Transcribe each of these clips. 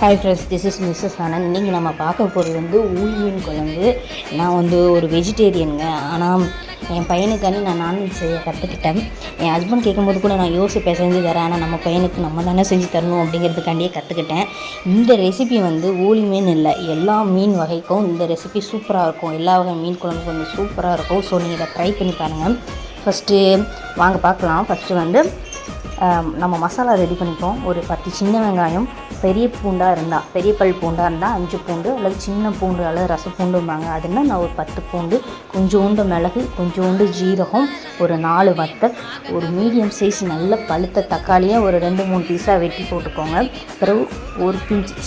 Hi friends, this is Mrs Anand. இன்றைக்கி நம்ம பார்க்க போகிறது வந்து ஊழி மீன் குழம்பு. நான் வந்து ஒரு வெஜிடேரியனுங்க. ஆனால் என் பையனுக்காண்டி நான் நான்வெஜ் செய்ய கற்றுக்கிட்டேன். என் ஹஸ்பண்ட் கேட்கும்போது கூட நான் யோசிப்பேன் செஞ்சு தரேன், ஆனால் நம்ம பையனுக்கு நம்ம தானே செஞ்சு தரணும் அப்படிங்கிறதுக்காண்டியே கற்றுக்கிட்டேன். இந்த ரெசிபி வந்து ஊழி மீன் இல்லை, எல்லா மீன் வகைக்கும் இந்த ரெசிபி சூப்பராக இருக்கும். எல்லா வகை மீன் குழம்பு கொஞ்சம் சூப்பராக இருக்கும். ஸோ நீங்கள் இதை ட்ரை பண்ணி பாருங்கள். ஃபஸ்ட்டு வாங்க பார்க்கலாம். ஃபஸ்ட்டு வந்து நம்ம மசாலா ரெடி பண்ணிப்போம். ஒரு 10 சின்ன வெங்காயம், பெரிய பூண்டாக இருந்தால் பெரிய பல் பூண்டாக இருந்தால் 5 பூண்டு, அல்லது சின்ன பூண்டு அல்லது ரசப்பூண்டும்பாங்க, அதுன்னா நான் ஒரு 10 பூண்டு, கொஞ்சோண்டு மிளகு, கொஞ்சோண்டு ஜீரகம், ஒரு 4 வத்தல், ஒரு மீடியம் சைஸ் நல்ல பழுத்த தக்காளியை ஒரு 2-3 பீஸாக வெட்டி போட்டுக்கோங்க. பிறகு ஒரு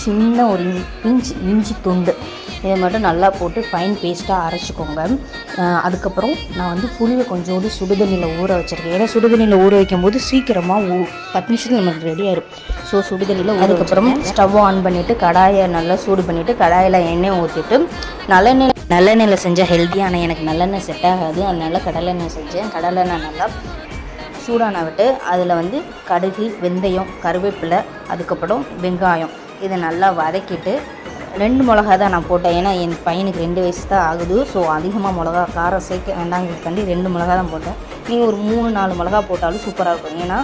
சின்ன ஒரு பிஞ்சு இஞ்சி துண்டு, இதை மட்டும் நல்லா போட்டு ஃபைன் பேஸ்ட்டாக அரைச்சிக்கோங்க. அதுக்கப்புறம் நான் வந்து புளியை கொஞ்சோண்டு சுடுதண்ணியில் ஊற வச்சுருக்கேன். ஏன்னா சுடுதண்ணியில் ஊற வைக்கும்போது சீக்கிரமாக 10 நிமிஷத்தில் நமக்கு ரெடி ஆகிடும். ஸோ சுடுதண்ணியில் அதுக்கப்புறம் ஸ்டவ் ஆன் பண்ணிவிட்டு கடாயை நல்லா சூடு பண்ணிவிட்டு கடாயில் எண்ணெய் ஊற்றிட்டு நல்லெண்ணெயில் செஞ்சால் ஹெல்த்தியான எனக்கு நல்லெண்ணெய் செட் ஆகாது, அதனால கடலெண்ணெய் செஞ்சேன். கடலெண்ணெய் நல்லா சூடான விட்டு அதில் வந்து கடுகு, வெந்தயம், கருவேப்பிலை, அதுக்கப்புறம் வெங்காயம் இதை நல்லா வதக்கிட்டு 2 மிளகா தான் நான் போட்டேன். ஏன்னா என் பையனுக்கு 2 வயசு தான் ஆகுது. ஸோ அதிகமாக மிளகா காரம் சேர்க்க வேண்டாங்கிறதுக்காண்டி 2 மிளகா தான் போட்டேன். நீங்கள் ஒரு 3-4 மிளகா போட்டாலும் சூப்பராக இருக்கும். ஏன்னா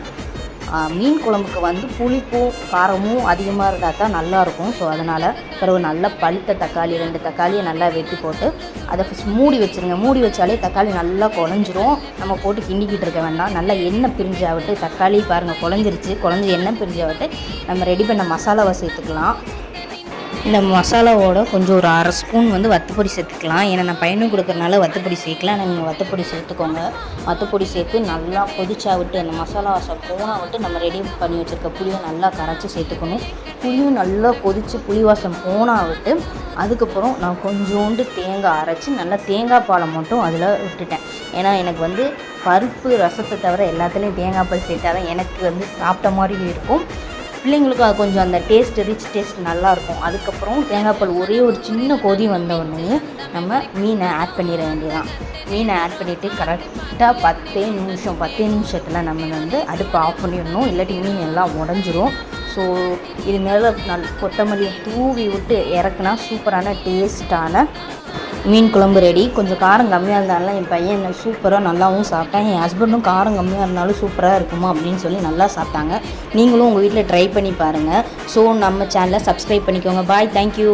மீன் குழம்புக்கு வந்து புளிப்பும் காரமும் அதிகமாக இருந்தால் தான் நல்லாயிருக்கும். ஸோ அதனால் பிறகு நல்லா பழுத்த தக்காளி 2 தக்காளியை நல்லா வெட்டி போட்டு அதை ஃபஸ்ட் மூடி வச்சுருங்க. மூடி வச்சாலே தக்காளி நல்லா குழஞ்சிரும். நம்ம போட்டு கிண்டிக்கிட்டு இருக்க வேண்டாம். நல்லா எண்ணெய் பிரிஞ்சாவிட்டு தக்காளி பாருங்கள் குழஞ்சி எண்ணெய் பிரிஞ்சாவிட்டு நம்ம ரெடி பண்ண மசாலாவை சேர்த்துக்கலாம். இந்த மசாலாவோட கொஞ்சம் ஒரு 1/2 ஸ்பூன் வந்து வத்தப்பொடி சேர்த்துக்கலாம். ஏன்னா நான் பையனுக்கு கொடுக்குறனால வத்தப்பொடி சேர்க்கலாம். ஆனால் நீங்கள் வத்தப்பொடி சேர்த்துக்கோங்க. வத்தப்பொடி சேர்த்து நல்லா கொதிச்சா விட்டு அந்த மசாலா வாசம் போனா விட்டு நம்ம ரெடி பண்ணி வச்சுருக்க புளியை நல்லா கரைச்சி சேர்த்துக்கணும். புளியும் நல்லா கொதித்து புளி வாசம் போனா விட்டு அதுக்கப்புறம் நான் கொஞ்சோண்டு தேங்காய் அரைச்சி நல்லா தேங்காய் பாலை மட்டும் அதில் விட்டுட்டேன். ஏன்னா எனக்கு வந்து பருப்பு ரசத்தை தவிர எல்லாத்துலேயும் தேங்காய் பால் சேர்த்தா தான் எனக்கு வந்து சாப்பிட்ட மாதிரி இருக்கும். பிள்ளைங்களுக்கு அது கொஞ்சம் அந்த ரிச் டேஸ்ட் நல்லாயிருக்கும். அதுக்கப்புறம் தேங்காய் பால் ஒரே ஒரு சின்ன கொதி வந்த உடனே நம்ம மீனை ஆட் பண்ணிட வேண்டியதான். மீனை ஆட் பண்ணிவிட்டு கரெக்டாக 10 நிமிஷத்தில் நம்ம வந்து அடுப்பை ஆஃப் பண்ணிடணும். இல்லாட்டி மீன் எல்லாம் உடஞ்சிரும். ஸோ இது மேலே கொத்தமல்லியை தூவி விட்டு இறக்குனா சூப்பரான டேஸ்ட்டான மீன் குழம்பு ரெடி. கொஞ்சம் காரம் கம்மியாக இருந்தாலும் என் பையன் சூப்பராக நல்லாவும் சாப்பிட்டான். என் ஹஸ்பண்டும் காரம் கம்மியாக இருந்தாலும் சூப்பராக இருக்குமா அப்படின்னு சொல்லி நல்லா சாப்பிட்டாங்க. நீங்களும் உங்கள் வீட்டில் ட்ரை பண்ணி பாருங்கள். ஸோ நம்ம சேனலை சப்ஸ்கிரைப் பண்ணிக்கோங்க. பாய், தேங்க்யூ.